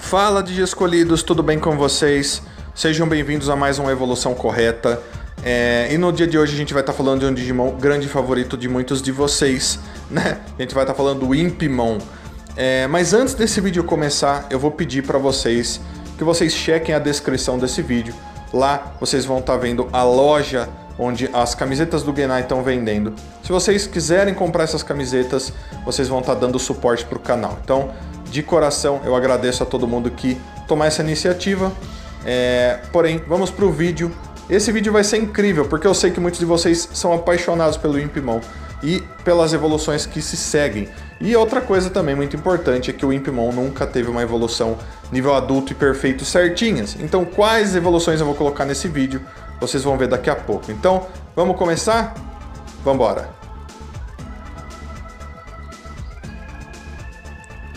Fala de escolhidos, tudo bem com vocês? Sejam bem-vindos a mais uma Evolução Correta. E no dia de hoje a gente vai estar falando de um Digimon grande favorito de muitos de vocês, né? A gente vai estar falando do Impimon. Mas antes desse vídeo começar, eu vou pedir para vocês que vocês chequem a descrição desse vídeo. Lá vocês vão estar vendo a loja onde as camisetas do Genai estão vendendo. Se vocês quiserem comprar essas camisetas, vocês vão estar dando suporte para o canal. Então, de coração, eu agradeço a todo mundo que tomar essa iniciativa. Porém, vamos para o vídeo. Esse vídeo vai ser incrível, porque eu sei que muitos de vocês são apaixonados pelo Impimon e pelas evoluções que se seguem. E outra coisa também muito importante é que o Impimon nunca teve uma evolução nível adulto e perfeito certinhas. Então, quais evoluções eu vou colocar nesse vídeo, vocês vão ver daqui a pouco. Então, vamos começar? Vamos embora!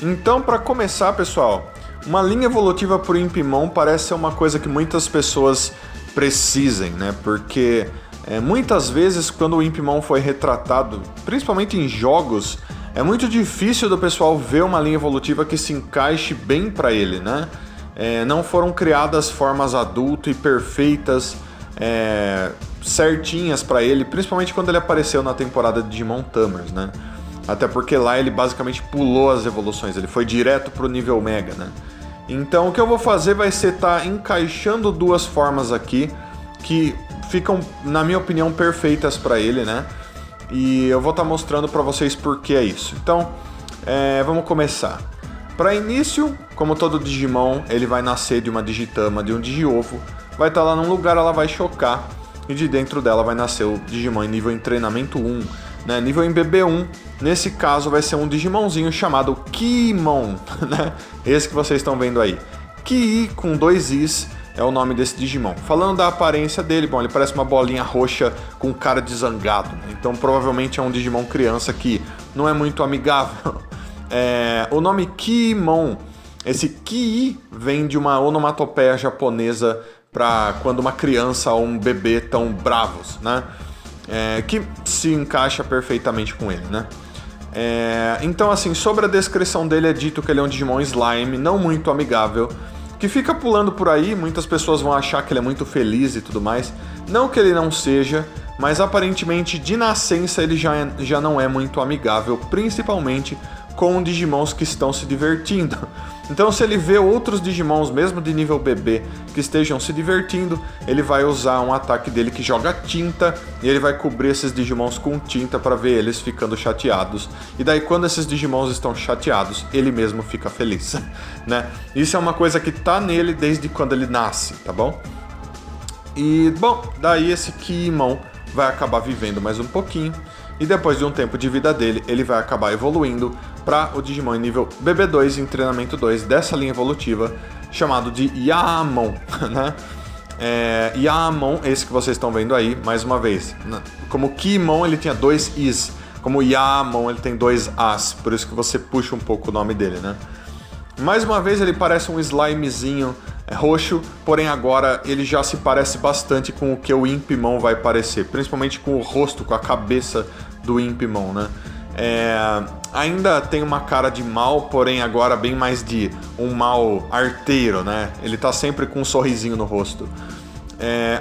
Então, para começar, pessoal, uma linha evolutiva para o Impimon parece ser uma coisa que muitas pessoas precisem, né? Porque muitas vezes, quando o Impimon foi retratado, principalmente em jogos, é muito difícil do pessoal ver uma linha evolutiva que se encaixe bem para ele, né? Não foram criadas formas adulto e perfeitas, certinhas para ele, principalmente quando ele apareceu na temporada de Digimon Tamers, né? Até porque lá ele basicamente pulou as evoluções, ele foi direto pro nível Mega, né? Então o que eu vou fazer vai ser estar encaixando duas formas aqui que ficam, na minha opinião, perfeitas para ele, né? E eu vou estar mostrando para vocês por que é isso. Então, vamos começar. Para início, como todo Digimon, ele vai nascer de uma Digitama, de um Digiovo, vai estar lá num lugar, ela vai chocar, e de dentro dela vai nascer o Digimon em nível em treinamento 1, né? Nível em BB1, nesse caso vai ser um Digimonzinho chamado Kiimon, né? Esse que vocês estão vendo aí. Ki com 2 Is é o nome desse Digimon. Falando da aparência dele, bom, ele parece uma bolinha roxa com cara de zangado, né? Então provavelmente é um Digimon criança que não é muito amigável. O nome Kiimon, esse Ki vem de uma onomatopeia japonesa para quando uma criança ou um bebê estão bravos, né? Que se encaixa perfeitamente com ele, né? Então, assim, sobre a descrição dele é dito que ele é um Digimon Slime, não muito amigável, que fica pulando por aí, muitas pessoas vão achar que ele é muito feliz e tudo mais. Não que ele não seja, mas aparentemente de nascença ele já não é muito amigável, principalmente com Digimons que estão se divertindo. Então, se ele vê outros Digimons, mesmo de nível bebê, que estejam se divertindo, ele vai usar um ataque dele que joga tinta, e ele vai cobrir esses Digimons com tinta para ver eles ficando chateados. E daí, quando esses Digimons estão chateados, ele mesmo fica feliz, né? Isso é uma coisa que tá nele desde quando ele nasce, tá bom? E, bom, daí esse Kiimon vai acabar vivendo mais um pouquinho, e depois de um tempo de vida dele, ele vai acabar evoluindo para o Digimon em nível BB2 em treinamento 2 dessa linha evolutiva, chamado de Yaamon, né? Yaamon, esse que vocês estão vendo aí, mais uma vez. Como Kiimon ele tinha 2 Is, como Yaamon ele tem 2 As, por isso que você puxa um pouco o nome dele, né? Mais uma vez ele parece um slimezinho roxo, porém agora ele já se parece bastante com o que o Impimon vai parecer, principalmente com o rosto, com a cabeça do Impimon, né? Ainda tem uma cara de mal, porém agora bem mais de um mal arteiro, né? Ele tá sempre com um sorrisinho no rosto.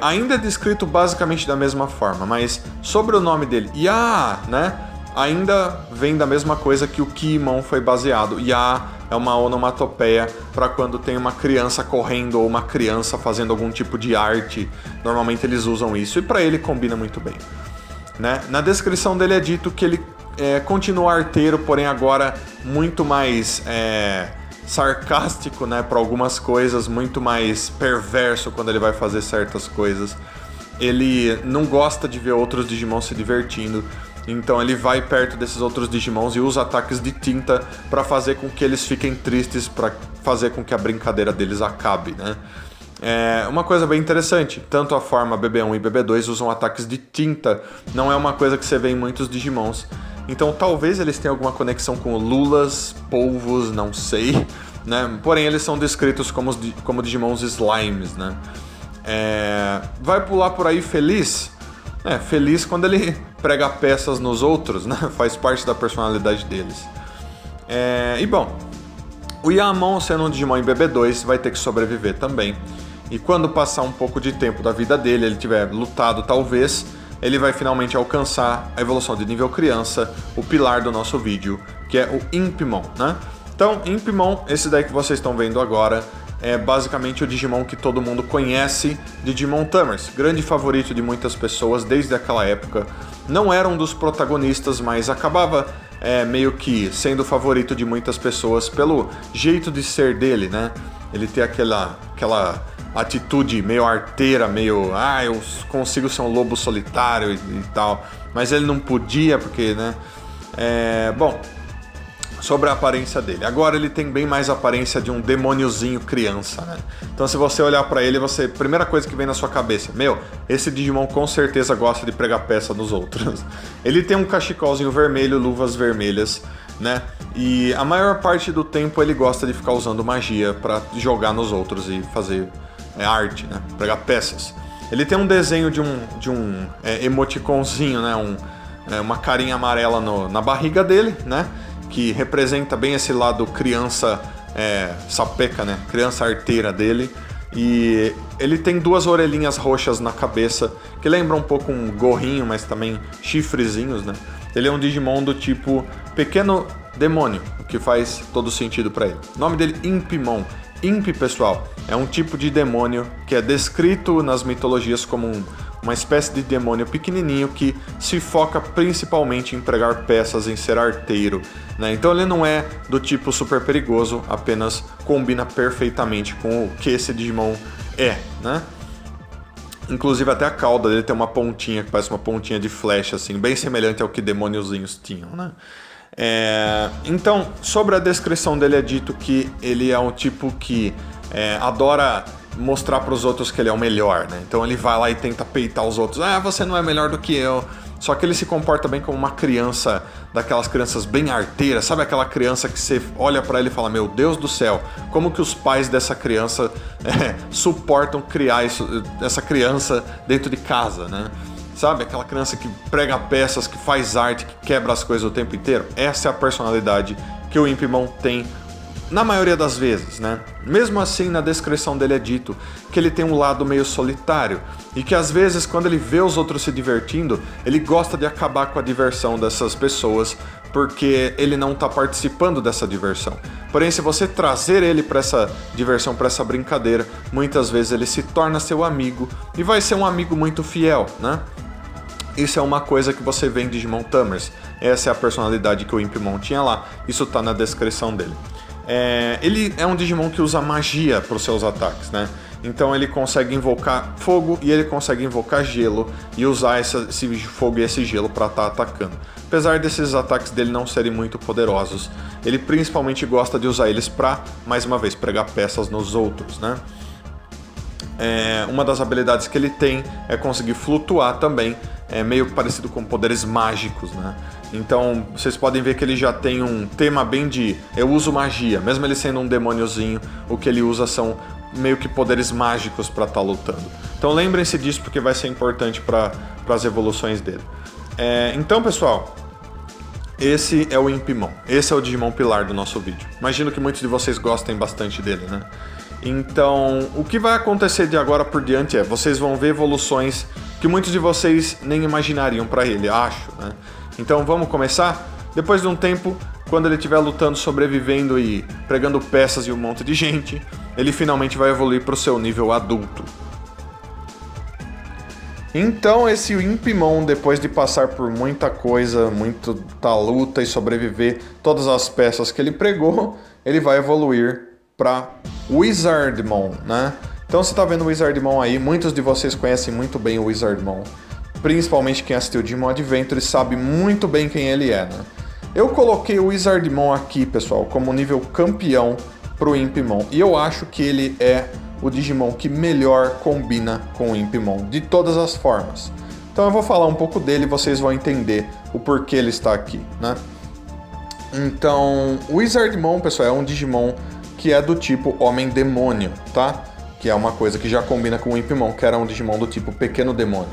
Ainda é descrito basicamente da mesma forma, mas sobre o nome dele, Ya, né? Ainda vem da mesma coisa que o Kiimon foi baseado. Ya é uma onomatopeia para quando tem uma criança correndo ou uma criança fazendo algum tipo de arte. Normalmente eles usam isso e para ele combina muito bem, né? Na descrição dele é dito que ele continua arteiro, porém agora muito mais sarcástico, né, para algumas coisas, muito mais perverso quando ele vai fazer certas coisas. Ele não gosta de ver outros Digimon se divertindo, então ele vai perto desses outros Digimons e usa ataques de tinta para fazer com que eles fiquem tristes, para fazer com que a brincadeira deles acabe, né? Uma coisa bem interessante, tanto a forma BB1 e BB2 usam ataques de tinta, não é uma coisa que você vê em muitos Digimons. Então talvez eles tenham alguma conexão com lulas, polvos, não sei, né? Porém eles são descritos como Digimons Slimes, né? Vai pular por aí feliz? Feliz quando ele prega peças nos outros, né? Faz parte da personalidade deles. E bom, O Yamon, sendo um Digimon em BB2, vai ter que sobreviver também. E quando passar um pouco de tempo da vida dele, ele tiver lutado talvez, ele vai finalmente alcançar a evolução de nível criança, o pilar do nosso vídeo, que é o Impimon, né? Então, Impimon, esse daí que vocês estão vendo agora, é basicamente o Digimon que todo mundo conhece de Digimon Tamers, grande favorito de muitas pessoas desde aquela época. Não era um dos protagonistas, mas acabava meio que sendo o favorito de muitas pessoas pelo jeito de ser dele, né? Ele tem aquela atitude meio arteira, meio... eu consigo ser um lobo solitário e tal. Mas ele não podia porque, né? Bom, sobre a aparência dele. Agora ele tem bem mais a aparência de um demôniozinho criança, né? Então se você olhar pra ele, primeira coisa que vem na sua cabeça, esse Digimon com certeza gosta de pregar peça nos outros. Ele tem um cachecolzinho vermelho, luvas vermelhas, né? E a maior parte do tempo ele gosta de ficar usando magia pra jogar nos outros e fazer arte, né? Pregar peças. Ele tem um desenho de um emoticonzinho, né? Uma carinha amarela na barriga dele, né? Que representa bem esse lado criança sapeca, né? Criança arteira dele. E ele tem 2 orelhinhas roxas na cabeça, que lembram um pouco um gorrinho, mas também chifrezinhos, né? Ele é um Digimon do tipo pequeno demônio, o que faz todo sentido para ele. O nome dele, Impimon. Imp, pessoal, é um tipo de demônio que é descrito nas mitologias como uma espécie de demônio pequenininho que se foca principalmente em pregar peças, em ser arteiro, né? Então ele não é do tipo super perigoso, apenas combina perfeitamente com o que esse Digimon é, né? Inclusive até a cauda dele tem uma pontinha que parece uma pontinha de flecha, assim, bem semelhante ao que demôniozinhos tinham, né? Então, sobre a descrição dele é dito que ele é um tipo que adora mostrar para os outros que ele é o melhor, né? Então ele vai lá e tenta peitar os outros. Você não é melhor do que eu. Só que ele se comporta bem como uma criança, daquelas crianças bem arteiras, sabe aquela criança que você olha pra ele e fala, meu Deus do céu, como que os pais dessa criança suportam criar essa criança dentro de casa, né? Sabe, aquela criança que prega peças, que faz arte, que quebra as coisas o tempo inteiro. Essa é a personalidade que o Impimon tem na maioria das vezes, né? Mesmo assim, na descrição dele é dito que ele tem um lado meio solitário e que às vezes, quando ele vê os outros se divertindo, ele gosta de acabar com a diversão dessas pessoas porque ele não está participando dessa diversão. Porém, se você trazer ele para essa diversão, para essa brincadeira, muitas vezes ele se torna seu amigo e vai ser um amigo muito fiel, né? Isso é uma coisa que você vê em Digimon Tamers. Essa é a personalidade que o Impimon tinha lá. Isso está na descrição dele. Ele é um Digimon que usa magia para os seus ataques, né? Então ele consegue invocar fogo e ele consegue invocar gelo e usar esse fogo e esse gelo para estar atacando. Apesar desses ataques dele não serem muito poderosos, ele principalmente gosta de usar eles para, mais uma vez, pregar peças nos outros, né? Uma das habilidades que ele tem é conseguir flutuar também, meio parecido com poderes mágicos, né? Então vocês podem ver que ele já tem um tema bem de eu uso magia, mesmo ele sendo um demôniozinho, o que ele usa são meio que poderes mágicos para estar lutando. Então lembrem-se disso porque vai ser importante para as evoluções dele. Então, pessoal, esse é o Impimon, esse é o Digimon pilar do nosso vídeo. Imagino que muitos de vocês gostem bastante dele, né? Então, o que vai acontecer de agora por diante vocês vão ver evoluções que muitos de vocês nem imaginariam para ele, acho, né? Então vamos começar? Depois de um tempo, quando ele estiver lutando, sobrevivendo e pregando peças e um monte de gente, ele finalmente vai evoluir para o seu nível adulto. Então esse Impimon, depois de passar por muita coisa, muita luta e sobreviver todas as peças que ele pregou, ele vai evoluir para Wizardmon, né? Então você tá vendo o Wizardmon aí, muitos de vocês conhecem muito bem o Wizardmon. Principalmente quem assistiu Digimon Adventure sabe muito bem quem ele é, né? Eu coloquei o Wizardmon aqui, pessoal, como nível campeão pro Impimon. E eu acho que ele é o Digimon que melhor combina com o Impimon, de todas as formas. Então eu vou falar um pouco dele e vocês vão entender o porquê ele está aqui, né? Então, o Wizardmon, pessoal, é um Digimon que é do tipo Homem-Demônio, tá? Que é uma coisa que já combina com o Impimon, que era um Digimon do tipo Pequeno Demônio,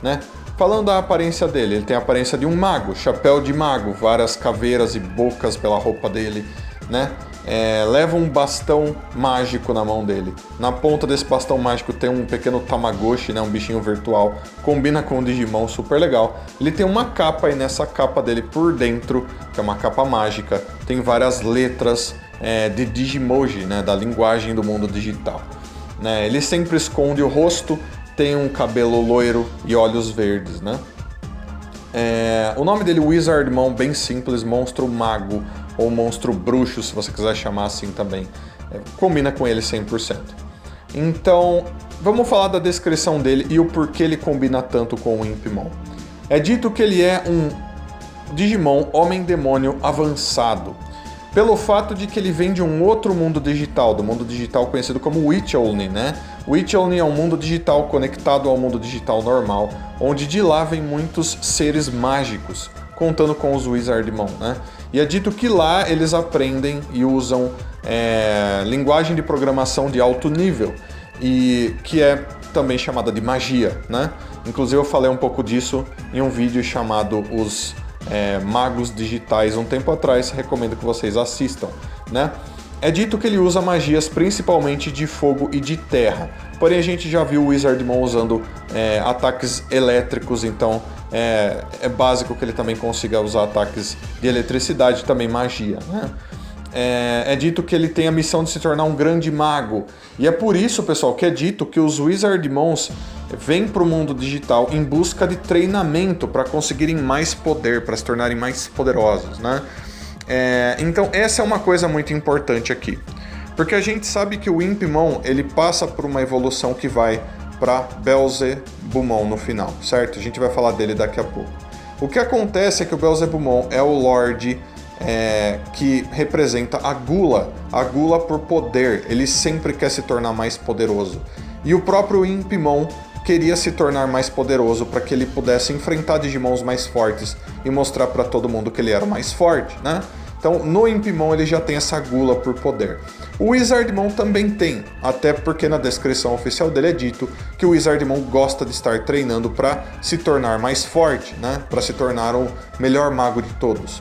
né? Falando da aparência dele, ele tem a aparência de um mago, chapéu de mago, várias caveiras e bocas pela roupa dele, né? leva um bastão mágico na mão dele. Na ponta desse bastão mágico tem um pequeno Tamagotchi, né, um bichinho virtual, combina com o Digimon, super legal. Ele tem uma capa e nessa capa dele por dentro, que é uma capa mágica, tem várias letras de Digimoji, né, da linguagem do mundo digital. Né, ele sempre esconde o rosto, tem um cabelo loiro e olhos verdes, né? O nome dele, Wizardmon, bem simples, monstro mago ou monstro bruxo, se você quiser chamar assim também. Combina com ele 100%. Então, vamos falar da descrição dele e o porquê ele combina tanto com o Impmon. É dito que ele é um Digimon homem-demônio avançado, pelo fato de que ele vem de um outro mundo digital, do mundo digital conhecido como Witchelny, né? Witchelny é um mundo digital conectado ao mundo digital normal, onde de lá vem muitos seres mágicos, contando com os Wizardmon, né? E é dito que lá eles aprendem e usam linguagem de programação de alto nível, e que é também chamada de magia, né? Inclusive eu falei um pouco disso em um vídeo chamado Os Magos Digitais um tempo atrás, recomendo que vocês assistam, né? É dito que ele usa magias principalmente de fogo e de terra, porém a gente já viu o Wizardmon usando ataques elétricos, então é básico que ele também consiga usar ataques de eletricidade, também magia, né? É dito que ele tem a missão de se tornar um grande mago, e é por isso, pessoal, que é dito que os Wizardmons vêm para o mundo digital em busca de treinamento para conseguirem mais poder, para se tornarem mais poderosos, né? Então essa é uma coisa muito importante aqui, porque a gente sabe que o Impmon ele passa por uma evolução que vai para Belzebumon no final, certo? A gente vai falar dele daqui a pouco. O que acontece é que o Belzebumon é o Lorde que representa a gula por poder. Ele sempre quer se tornar mais poderoso. E o próprio Impmon queria se tornar mais poderoso para que ele pudesse enfrentar Digimons mais fortes e mostrar para todo mundo que ele era o mais forte, né? Então, no Impmon ele já tem essa gula por poder. O Wizardmon também tem, até porque na descrição oficial dele é dito que o Wizardmon gosta de estar treinando para se tornar mais forte, né? Para se tornar o melhor mago de todos,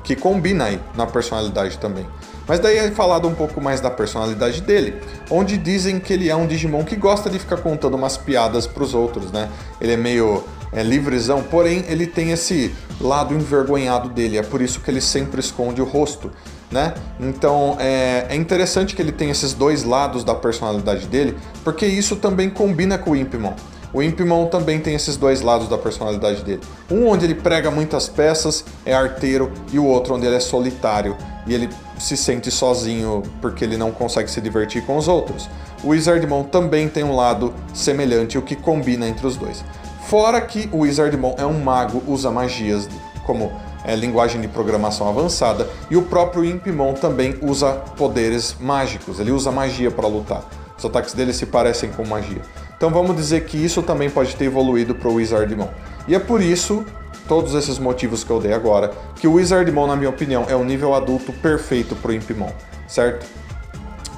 que combina aí na personalidade também. Mas daí é falado um pouco mais da personalidade dele, onde dizem que ele é um Digimon que gosta de ficar contando umas piadas pros outros, né? Ele é meio livrezão, porém ele tem esse lado envergonhado dele, é por isso que ele sempre esconde o rosto, né? Então é interessante que ele tem esses dois lados da personalidade dele, porque isso também combina com o Impmon. O Impmon também tem esses dois lados da personalidade dele. Um onde ele prega muitas peças, é arteiro, e o outro onde ele é solitário e ele se sente sozinho porque ele não consegue se divertir com os outros. O Wizardmon também tem um lado semelhante, o que combina entre os dois. Fora que o Wizardmon é um mago, usa magias como linguagem de programação avançada, e o próprio Impmon também usa poderes mágicos, ele usa magia para lutar. Os ataques dele se parecem com magia. Então vamos dizer que isso também pode ter evoluído para o Wizardmon. E é por isso, todos esses motivos que eu dei agora, que o Wizardmon, na minha opinião, é o nível adulto perfeito para o Impmon, certo?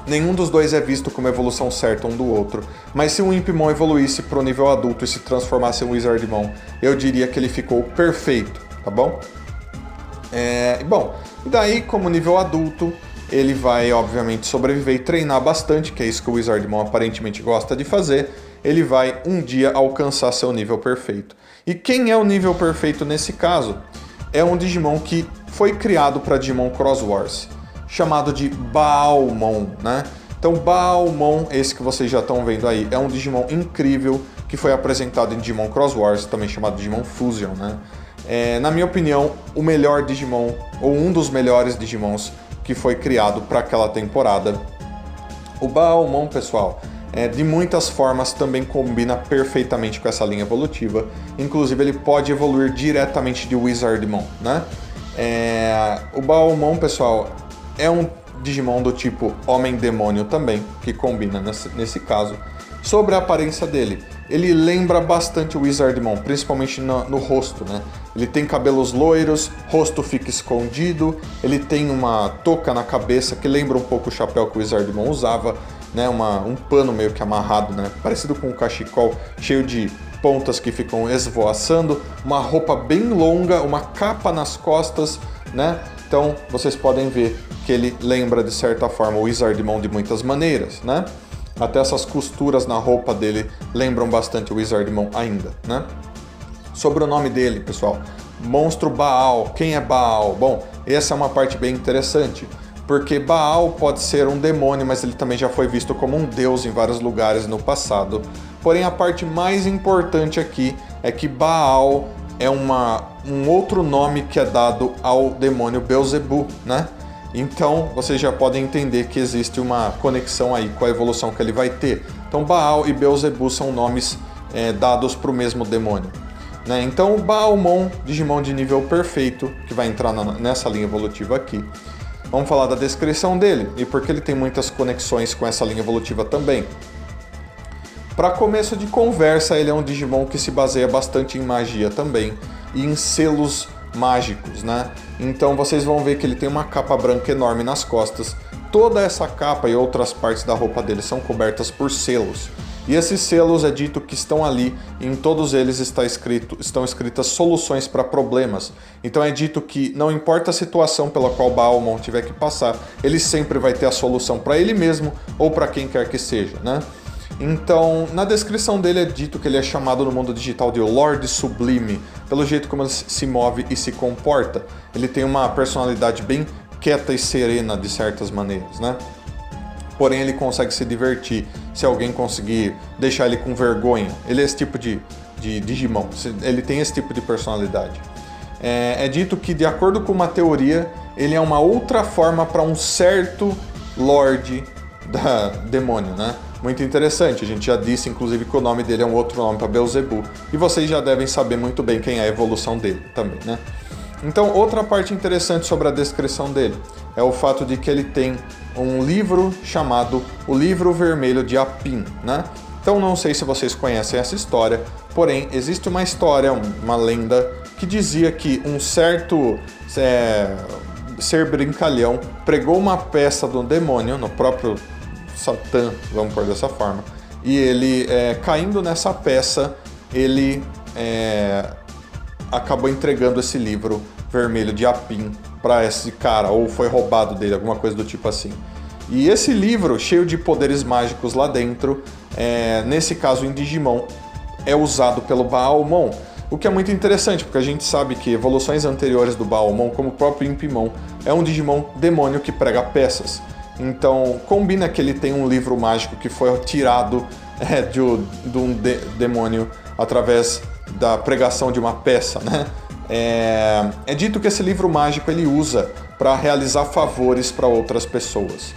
Nenhum dos dois é visto como evolução certa um do outro, mas se o Impmon evoluísse para o nível adulto e se transformasse em um Wizardmon, eu diria que ele ficou perfeito, tá bom? E daí, como nível adulto, ele vai, obviamente, sobreviver e treinar bastante, que é isso que o Wizardmon aparentemente gosta de fazer. Ele vai, um dia, alcançar seu nível perfeito. E quem é o nível perfeito nesse caso? É um Digimon que foi criado para Digimon Cross Wars, chamado de Baalmon, né? Então, Baalmon, esse que vocês já estão vendo aí, é um Digimon incrível que foi apresentado em Digimon Cross Wars, também chamado Digimon Fusion, né? Na minha opinião, o melhor Digimon, ou um dos melhores Digimons que foi criado para aquela temporada. O Baalmon, pessoal, de muitas formas também combina perfeitamente com essa linha evolutiva. Inclusive, ele pode evoluir diretamente de Wizardmon, né? O Baalmon, pessoal, é um Digimon do tipo Homem-Demônio também, que combina nesse caso. Sobre a aparência dele, ele lembra bastante o Wizardmon, principalmente no rosto, né? Ele tem cabelos loiros, rosto fica escondido, ele tem uma touca na cabeça que lembra um pouco o chapéu que o Wizardmon usava, né? Um pano meio que amarrado, né? Parecido com um cachecol cheio de pontas que ficam esvoaçando, uma roupa bem longa, uma capa nas costas, né? Então vocês podem ver que ele lembra de certa forma o Wizardmon de muitas maneiras, né? Até essas costuras na roupa dele lembram bastante o Wizardmon ainda, né? Sobre o nome dele, pessoal, Monstro Baal. Quem é Baal? Bom, essa é uma parte bem interessante, porque Baal pode ser um demônio, mas ele também já foi visto como um deus em vários lugares no passado. Porém, a parte mais importante aqui é que Baal é um outro nome que é dado ao demônio Beelzebub, né? Então, vocês já podem entender que existe uma conexão aí com a evolução que ele vai ter. Então, Baal e Beelzebub são nomes dados para o mesmo demônio, né? Então, o Baalmon, Digimon de nível perfeito, que vai entrar nessa linha evolutiva aqui. Vamos falar da descrição dele e porque ele tem muitas conexões com essa linha evolutiva também. Para começo de conversa, ele é um Digimon que se baseia bastante em magia também e em selos mágicos, né? Então vocês vão ver que ele tem uma capa branca enorme nas costas. Toda essa capa e outras partes da roupa dele são cobertas por selos. E esses selos é dito que estão ali, e em todos eles estão escritas soluções para problemas. Então é dito que não importa a situação pela qual Baalmon tiver que passar, ele sempre vai ter a solução para ele mesmo ou para quem quer que seja, né? Então, na descrição dele é dito que ele é chamado no mundo digital de Lorde Sublime, pelo jeito como ele se move e se comporta. Ele tem uma personalidade bem quieta e serena de certas maneiras, né? Porém, ele consegue se divertir se alguém conseguir deixar ele com vergonha. Ele é esse tipo de Digimon, ele tem esse tipo de personalidade. É dito que, de acordo com uma teoria, ele é uma outra forma para um certo Lorde da demônio, né? Muito interessante, a gente já disse inclusive que o nome dele é um outro nome para Beelzebub, e vocês já devem saber muito bem quem é a evolução dele também, né? Então, outra parte interessante sobre a descrição dele é o fato de que ele tem um livro chamado O Livro Vermelho de Apin, né? Então, não sei se vocês conhecem essa história, porém, existe uma história, uma lenda, que dizia que um certo ser brincalhão pregou uma peça do demônio, no próprio Satã, vamos pôr dessa forma, e ele, caindo nessa peça, ele acabou entregando esse livro vermelho de Apin para esse cara, ou foi roubado dele, alguma coisa do tipo assim. E esse livro, cheio de poderes mágicos lá dentro, nesse caso em Digimon, é usado pelo Baalmon, o que é muito interessante, porque a gente sabe que evoluções anteriores do Baalmon, como o próprio Impimon, é um Digimon demônio que prega peças. Então, combina que ele tem um livro mágico que foi tirado de um demônio através da pregação de uma peça, né? É dito que esse livro mágico ele usa para realizar favores para outras pessoas.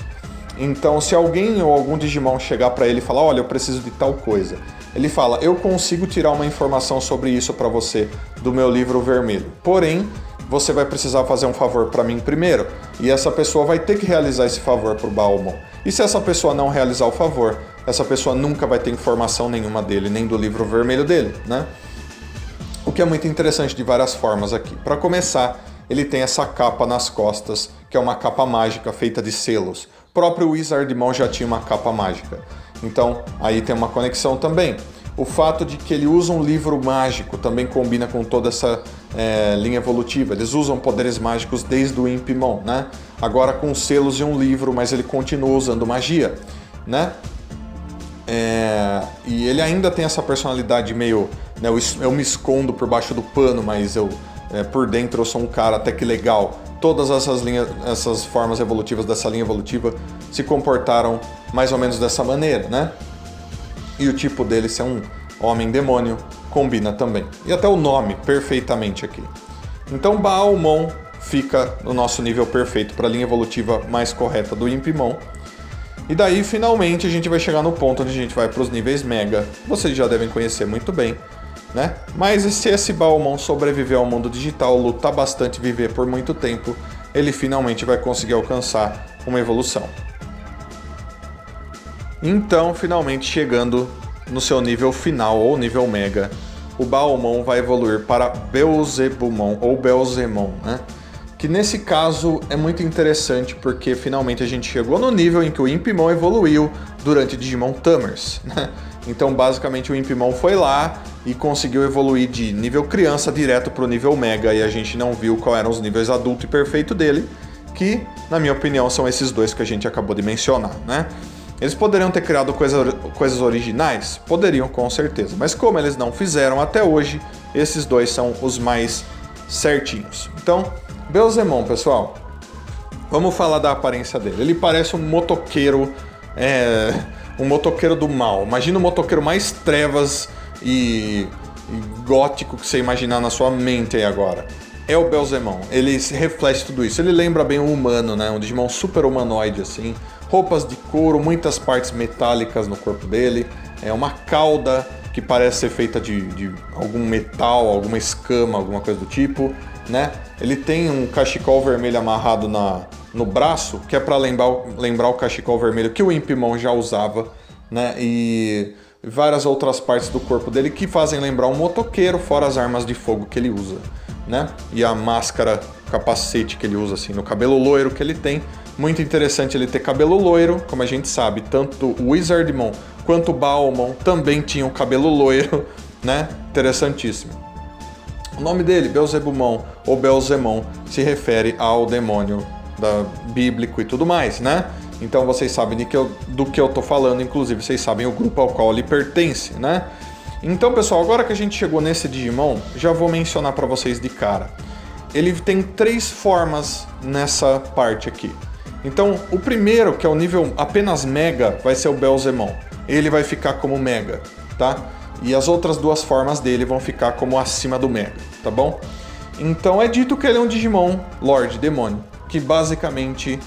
Então, se alguém ou algum Digimon chegar para ele e falar, olha, eu preciso de tal coisa, ele fala, eu consigo tirar uma informação sobre isso para você do meu livro vermelho. Porém, você vai precisar fazer um favor para mim primeiro, e essa pessoa vai ter que realizar esse favor para o Baalmon. E se essa pessoa não realizar o favor, essa pessoa nunca vai ter informação nenhuma dele, nem do livro vermelho dele, né? O que é muito interessante de várias formas aqui. Para começar, ele tem essa capa nas costas, que é uma capa mágica feita de selos. O próprio Wizardmon já tinha uma capa mágica. Então, aí tem uma conexão também. O fato de que ele usa um livro mágico também combina com toda essa linha evolutiva. Eles usam poderes mágicos desde o Impimon, né? Agora com selos e um livro, mas ele continua usando magia, né? E ele ainda tem essa personalidade meio, né, eu me escondo por baixo do pano, mas por dentro eu sou um cara até que legal. Todas essas formas evolutivas dessa linha evolutiva se comportaram mais ou menos dessa maneira, né? E o tipo dele ser um homem-demônio combina também. E até o nome, perfeitamente aqui. Então Baalmon fica no nosso nível perfeito para a linha evolutiva mais correta do Impimon. E daí, finalmente, a gente vai chegar no ponto onde a gente vai para os níveis Mega. Vocês já devem conhecer muito bem, né? Mas se esse Baalmon sobreviver ao mundo digital, lutar bastante e viver por muito tempo, ele finalmente vai conseguir alcançar uma evolução. Então, finalmente chegando no seu nível final, ou nível Mega, o Baalmon vai evoluir para Beelzebumon, ou Beelzemon, né? que nesse caso é muito interessante porque finalmente a gente chegou no nível em que o Impimon evoluiu durante Digimon Tamers, né? Então basicamente o Impimon foi lá e conseguiu evoluir de nível criança direto para o nível Mega, e a gente não viu quais eram os níveis adulto e perfeito dele, que na minha opinião são esses dois que a gente acabou de mencionar, né? Eles poderiam ter criado coisas originais? Poderiam, com certeza, mas como eles não fizeram até hoje, esses dois são os mais certinhos. Então, Beelzemon, pessoal, vamos falar da aparência dele. Ele parece um motoqueiro, um motoqueiro do mal. Imagina o motoqueiro mais trevas e gótico que você imaginar na sua mente aí agora. É o Beelzemon, ele reflete tudo isso. Ele lembra bem um humano, né? Um Digimon super humanoide, assim. Roupas de couro, muitas partes metálicas no corpo dele. É uma cauda que parece ser feita de algum metal, alguma escama, alguma coisa do tipo, né? Ele tem um cachecol vermelho amarrado no braço, que é para lembrar o cachecol vermelho que o Impimon já usava, né? E várias outras partes do corpo dele que fazem lembrar um motoqueiro, fora as armas de fogo que ele usa, né? E a máscara, capacete que ele usa, assim, no cabelo loiro que ele tem. Muito interessante ele ter cabelo loiro, como a gente sabe, tanto o Wizardmon quanto o Baalmon também tinham cabelo loiro, né? Interessantíssimo. O nome dele, Beelzebumon ou Beelzemon, se refere ao demônio bíblico e tudo mais, né? Então vocês sabem do que eu tô falando, inclusive vocês sabem o grupo ao qual ele pertence, né? Então, pessoal, agora que a gente chegou nesse Digimon, já vou mencionar para vocês de cara. Ele tem 3 formas nessa parte aqui. Então, o primeiro, que é o nível apenas Mega, vai ser o Beelzemon. Ele vai ficar como Mega, tá? E as outras 2 formas dele vão ficar como acima do Mega, tá bom? Então é dito que ele é um Digimon Lorde Demônio, que basicamente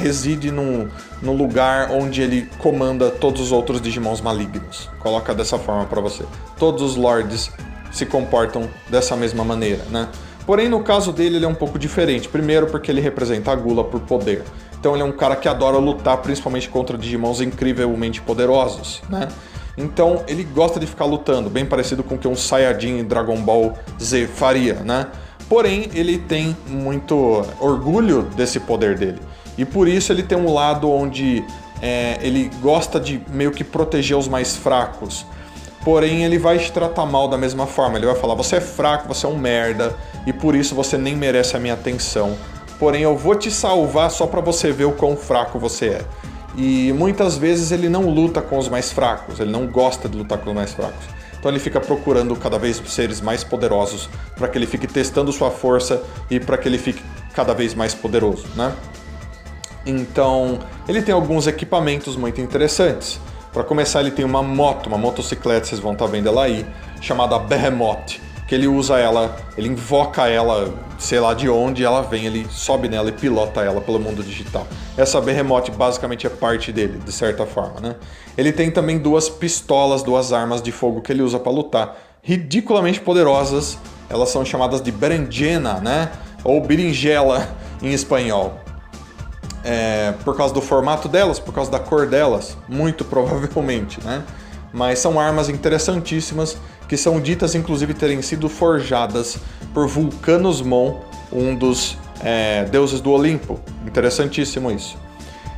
reside no lugar onde ele comanda todos os outros Digimons malignos. Coloca dessa forma pra você. Todos os Lords se comportam dessa mesma maneira, né? Porém, no caso dele, ele é um pouco diferente. Primeiro, porque ele representa a gula por poder. Então, ele é um cara que adora lutar, principalmente contra Digimons incrivelmente poderosos, né? Então, ele gosta de ficar lutando, bem parecido com o que um Saiyajin em Dragon Ball Z faria, né? Porém, ele tem muito orgulho desse poder dele. E por isso ele tem um lado onde ele gosta de meio que proteger os mais fracos. Porém, ele vai te tratar mal da mesma forma. Ele vai falar, você é fraco, você é um merda, e por isso você nem merece a minha atenção. Porém, eu vou te salvar só pra você ver o quão fraco você é. E muitas vezes ele não luta com os mais fracos, ele não gosta de lutar com os mais fracos. Então ele fica procurando cada vez seres mais poderosos para que ele fique testando sua força e para que ele fique cada vez mais poderoso, né? Então, ele tem alguns equipamentos muito interessantes. Para começar, ele tem uma motocicleta, vocês vão estar vendo ela aí, chamada Behemoth, que ele usa ela, ele invoca ela, sei lá de onde ela vem, ele sobe nela e pilota ela pelo mundo digital. Essa Behemoth basicamente é parte dele, de certa forma, né? Ele tem também 2 pistolas, 2 armas de fogo que ele usa para lutar, ridiculamente poderosas. Elas são chamadas de berenjena, né? Ou berinjela em espanhol. Por causa do formato delas, por causa da cor delas, muito provavelmente, né? Mas são armas interessantíssimas que são ditas inclusive terem sido forjadas por Vulcanusmon, um dos deuses do Olimpo. Interessantíssimo isso.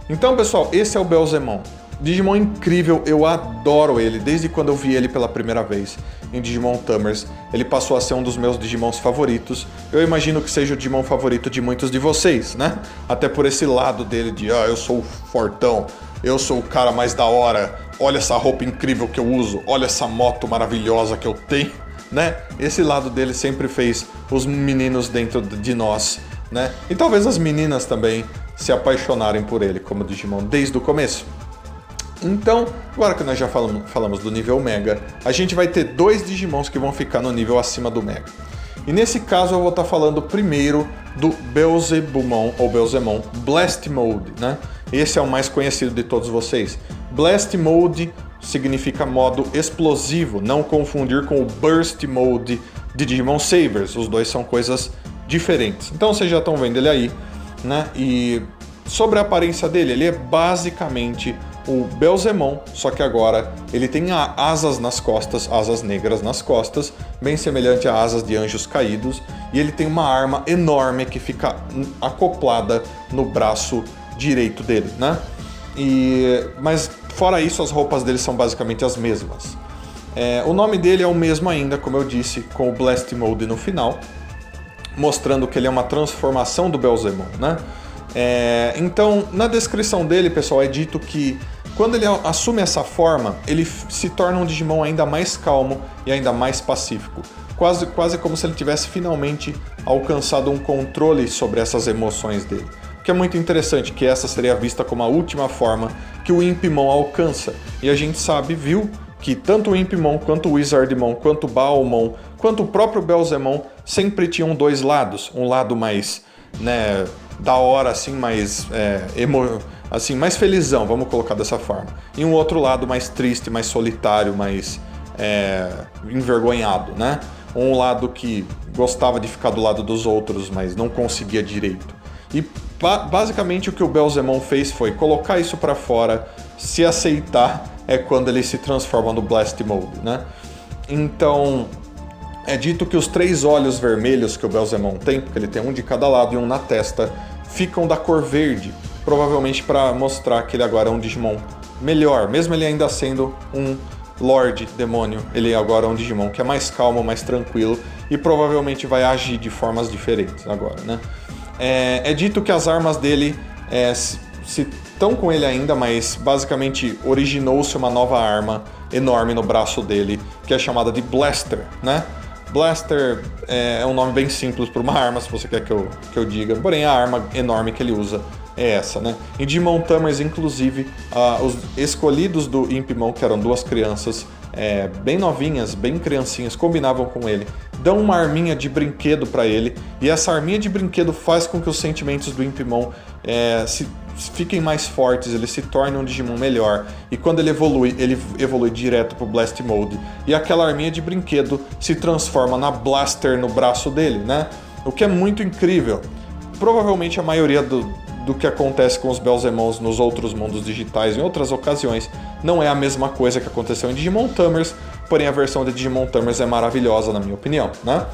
Então, pessoal, esse é o Beelzemon. Digimon incrível, eu adoro ele, desde quando eu vi ele pela primeira vez em Digimon Tamers. Ele passou a ser um dos meus Digimons favoritos. Eu imagino que seja o Digimon favorito de muitos de vocês, né? Até por esse lado dele de, eu sou o fortão, eu sou o cara mais da hora, olha essa roupa incrível que eu uso, olha essa moto maravilhosa que eu tenho, né? Esse lado dele sempre fez os meninos dentro de nós, né? E talvez as meninas também se apaixonarem por ele como Digimon desde o começo. Então, agora que nós já falamos do nível Mega, a gente vai ter 2 Digimons que vão ficar no nível acima do Mega. E nesse caso eu vou estar falando primeiro do Beelzebumon ou Beelzemon Blast Mode, né? Esse é o mais conhecido de todos vocês. Blast Mode significa modo explosivo, não confundir com o Burst Mode de Digimon Savers. Os dois são coisas diferentes. Então vocês já estão vendo ele aí, né? E sobre a aparência dele, ele é basicamente o Belzemon, só que agora ele tem asas nas costas, asas negras nas costas, bem semelhante a asas de anjos caídos, e ele tem uma arma enorme que fica acoplada no braço direito dele, né? Mas fora isso, as roupas dele são basicamente as mesmas. O nome dele é o mesmo ainda, como eu disse, com o Blast Mode no final, mostrando que ele é uma transformação do Belzemon, né? Então, na descrição dele, pessoal, é dito que quando ele assume essa forma, ele se torna um Digimon ainda mais calmo e ainda mais pacífico. Quase como se ele tivesse finalmente alcançado um controle sobre essas emoções dele. O que é muito interessante, que essa seria vista como a última forma que o Impimon alcança. E a gente viu que tanto o Impimon, quanto o Wizardmon, quanto o Baalmon, quanto o próprio Belzemon sempre tinham dois lados. Um lado mais, né, da hora, assim, mais mais felizão, vamos colocar dessa forma. E um outro lado mais triste, mais solitário, mais envergonhado, né? Um lado que gostava de ficar do lado dos outros, mas não conseguia direito. E basicamente o que o Belzemon fez foi colocar isso pra fora, se aceitar quando ele se transforma no Blast Mode, né? Então, é dito que os 3 olhos vermelhos que o Belzemon tem, porque ele tem um de cada lado e um na testa, ficam da cor verde, provavelmente para mostrar que ele agora é um Digimon melhor, mesmo ele ainda sendo um Lorde Demônio, ele agora é um Digimon que é mais calmo, mais tranquilo e provavelmente vai agir de formas diferentes agora, né? É dito que as armas dele se estão com ele ainda, mas basicamente originou-se uma nova arma enorme no braço dele, que é chamada de Blaster, né? Blaster é um nome bem simples para uma arma, se você quer que eu diga, porém a arma enorme que ele usa é essa, né? Em Digimon Tamers, inclusive, os escolhidos do Impimon, que eram 2 crianças bem novinhas, bem criancinhas, combinavam com ele, dão uma arminha de brinquedo para ele, e essa arminha de brinquedo faz com que os sentimentos do Impimon fiquem mais fortes, ele se torne um Digimon melhor, e quando ele evolui direto pro Blast Mode, e aquela arminha de brinquedo se transforma na Blaster no braço dele, né? O que é muito incrível. Provavelmente a maioria do que acontece com os Belzemons nos outros mundos digitais em outras ocasiões não é a mesma coisa que aconteceu em Digimon Tamers, porém a versão de Digimon Tamers é maravilhosa, na minha opinião, né?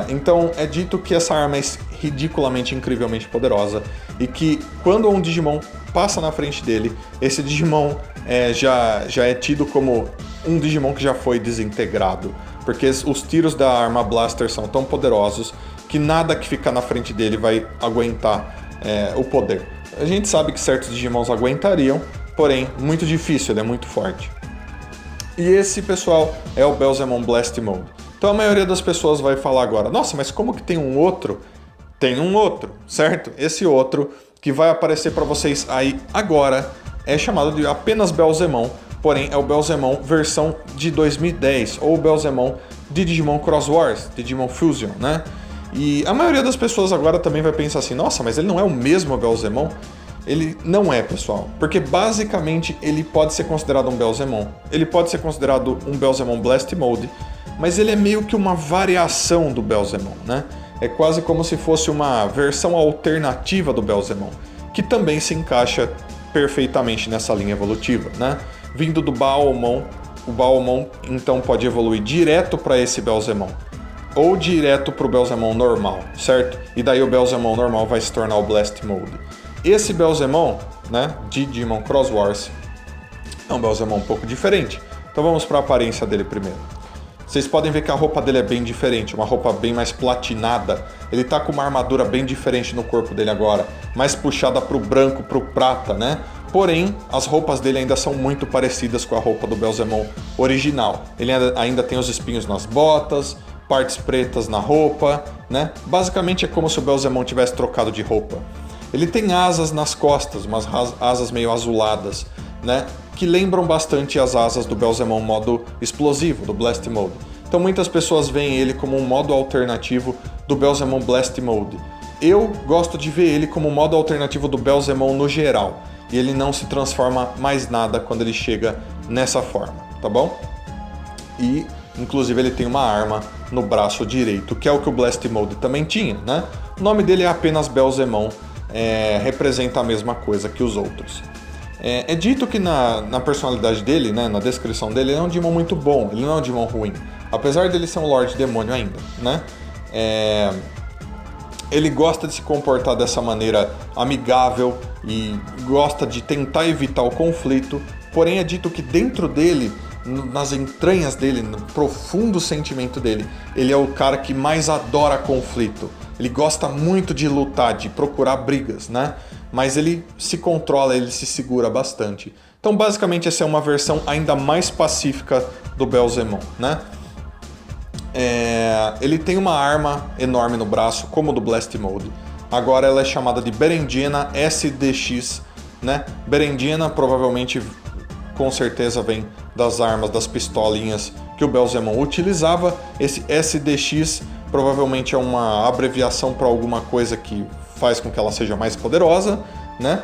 Então é dito que essa arma é ridiculamente, incrivelmente poderosa e que quando um Digimon passa na frente dele, esse Digimon já é tido como um Digimon que já foi desintegrado, porque os tiros da arma Blaster são tão poderosos que nada que ficar na frente dele vai aguentar o poder. A gente sabe que certos Digimons aguentariam, porém muito difícil, ele é muito forte. E esse, pessoal, é o Belzemon Blast Mode. Então a maioria das pessoas vai falar agora, nossa, mas como que tem um outro? Tem um outro, certo? Esse outro que vai aparecer para vocês aí agora é chamado de apenas Belzemon, porém é o Belzemon versão de 2010, ou o Belzemon de Digimon Cross Wars, Digimon Fusion, né? E a maioria das pessoas agora também vai pensar assim, nossa, mas ele não é o mesmo Belzemon? Ele não é, pessoal, porque basicamente ele pode ser considerado um Belzemon, ele pode ser considerado um Belzemon Blast Mode, mas ele é meio que uma variação do Belzemon, né? É quase como se fosse uma versão alternativa do Belzemon, que também se encaixa perfeitamente nessa linha evolutiva, né? Vindo do Baalmon, o Baalmon então pode evoluir direto para esse Belzemon, ou direto para o Belzemon normal, certo? E daí o Belzemon normal vai se tornar o Blast Mode. Esse Belzemon, né, de Digimon Cross Wars, é um Belzemon um pouco diferente. Então vamos para a aparência dele primeiro. Vocês podem ver que a roupa dele é bem diferente, uma roupa bem mais platinada. Ele tá com uma armadura bem diferente no corpo dele agora, mais puxada pro branco, pro prata, né? Porém, as roupas dele ainda são muito parecidas com a roupa do Belzemon original. Ele ainda tem os espinhos nas botas, partes pretas na roupa, né? Basicamente é como se o Belzemon tivesse trocado de roupa. Ele tem asas nas costas, umas asas meio azuladas, né? Que lembram bastante as asas do Belzemon modo explosivo, do Blast Mode. Então muitas pessoas veem ele como um modo alternativo do Belzemon Blast Mode. Eu gosto de ver ele como um modo alternativo do Belzemon no geral. E ele não se transforma mais nada quando ele chega nessa forma, tá bom? E, inclusive, ele tem uma arma no braço direito, que é o que o Blast Mode também tinha, né? O nome dele é apenas Belzemon. representa a mesma coisa que os outros. É dito que na personalidade dele, né, na descrição dele, ele é um Digimon muito bom, ele não é um Digimon ruim. Apesar dele ser um Lorde Demônio ainda, né? Ele gosta de se comportar dessa maneira amigável e gosta de tentar evitar o conflito. Porém é dito que dentro dele, nas entranhas dele, no profundo sentimento dele, ele é o cara que mais adora conflito. Ele gosta muito de lutar, de procurar brigas, né? Mas ele se controla, ele se segura bastante. Então, basicamente, essa é uma versão ainda mais pacífica do Belzemon, né? Ele tem uma arma enorme no braço, como do Blast Mode. Agora ela é chamada de Berendina SDX, né? Berendina provavelmente, com certeza, vem das armas, das pistolinhas que o Belzemon utilizava. Esse SDX provavelmente é uma abreviação para alguma coisa que faz com que ela seja mais poderosa, né?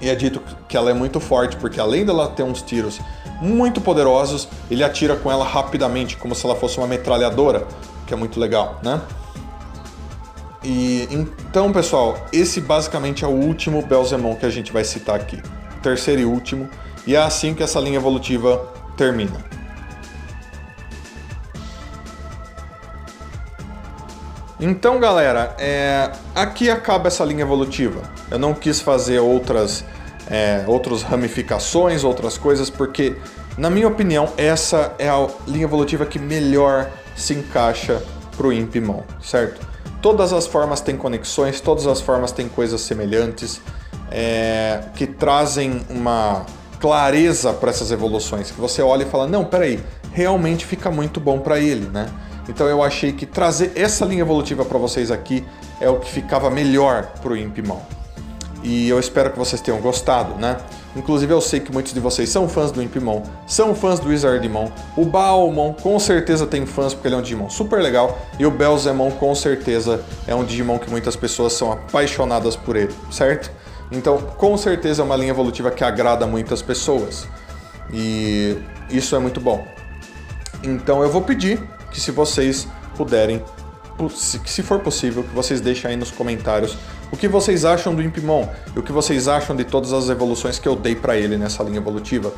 E é dito que ela é muito forte, porque além dela ter uns tiros muito poderosos, ele atira com ela rapidamente, como se ela fosse uma metralhadora, que é muito legal, né? E então, pessoal, esse basicamente é o último Belzemon que a gente vai citar aqui. Terceiro e último, e é assim que essa linha evolutiva termina. Então, galera, aqui acaba essa linha evolutiva. Eu não quis fazer outras ramificações, outras coisas, porque, na minha opinião, essa é a linha evolutiva que melhor se encaixa pro Impimon, certo? Todas as formas têm conexões, todas as formas têm coisas semelhantes, que trazem uma clareza para essas evoluções, que você olha e fala, não, peraí, realmente fica muito bom para ele, né? Então eu achei que trazer essa linha evolutiva para vocês aqui é o que ficava melhor pro Impimon. E eu espero que vocês tenham gostado, né? Inclusive eu sei que muitos de vocês são fãs do Impimon, são fãs do Wizardmon. O Baomon com certeza tem fãs porque ele é um Digimon super legal. E o Belzemon com certeza é um Digimon que muitas pessoas são apaixonadas por ele, certo? Então com certeza é uma linha evolutiva que agrada muitas pessoas. E isso é muito bom. Então eu vou pedir que, se vocês puderem, se for possível, que vocês deixem aí nos comentários o que vocês acham do Impimon e o que vocês acham de todas as evoluções que eu dei para ele nessa linha evolutiva.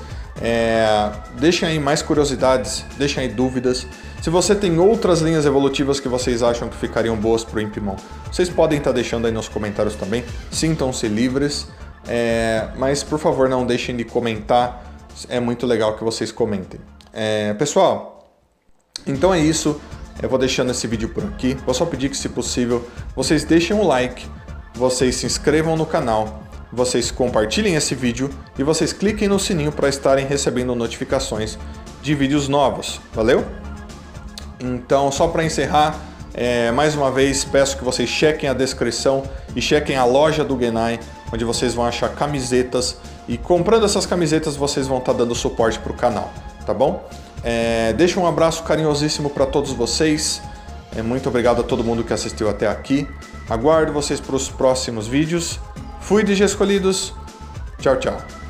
Deixem aí mais curiosidades, deixem aí dúvidas. Se você tem outras linhas evolutivas que vocês acham que ficariam boas para o Impimon, vocês podem estar deixando aí nos comentários também. Sintam-se livres, mas por favor não deixem de comentar, é muito legal que vocês comentem. Pessoal, então é isso. Eu vou deixando esse vídeo por aqui. Vou só pedir que, se possível, vocês deixem um like, vocês se inscrevam no canal, vocês compartilhem esse vídeo e vocês cliquem no sininho para estarem recebendo notificações de vídeos novos. Valeu? Então, só para encerrar, mais uma vez peço que vocês chequem a descrição e chequem a loja do Genai, onde vocês vão achar camisetas, e comprando essas camisetas vocês vão estar dando suporte para o canal, tá bom? Deixo um abraço carinhosíssimo para todos vocês. Muito obrigado a todo mundo que assistiu até aqui. Aguardo vocês para os próximos vídeos. Fui Digi Escolhidos. Tchau, tchau.